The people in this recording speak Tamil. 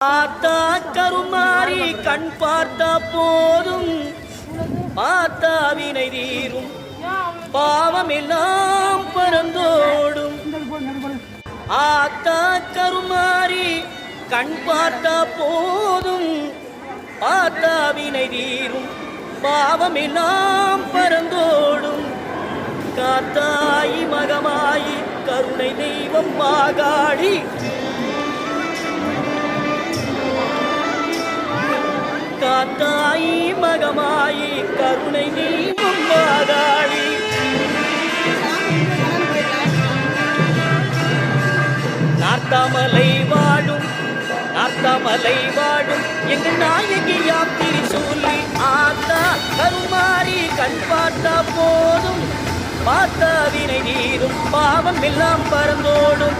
ஆத்தா கருமாறி கண் பார்த்த போதும் ஆத்தா வினை தீரும் பாவம் எல்லாம் பறந்தோடும். ஆத்தா கருமாறி கண் பார்த்த போதும் ஆத்தா வினை தீரும் பாவம் எல்லாம் பறந்தோடும். காத்தாயி மகமாயி கருணை தெய்வம் மாகாடி காத்தாயி மகமாயி கருணை தெய்வம் மாகாடி. நார்த்தாமலை வாடும் நார்த்தாமலை வாடும் எங்கள் நாயகியாம் திரிசூலி ஆத்தா கருமாறி கண் பார்த்தா போதும் பார்த்தா வினை தீரும் பாவம் எல்லாம் பறந்தோடும்.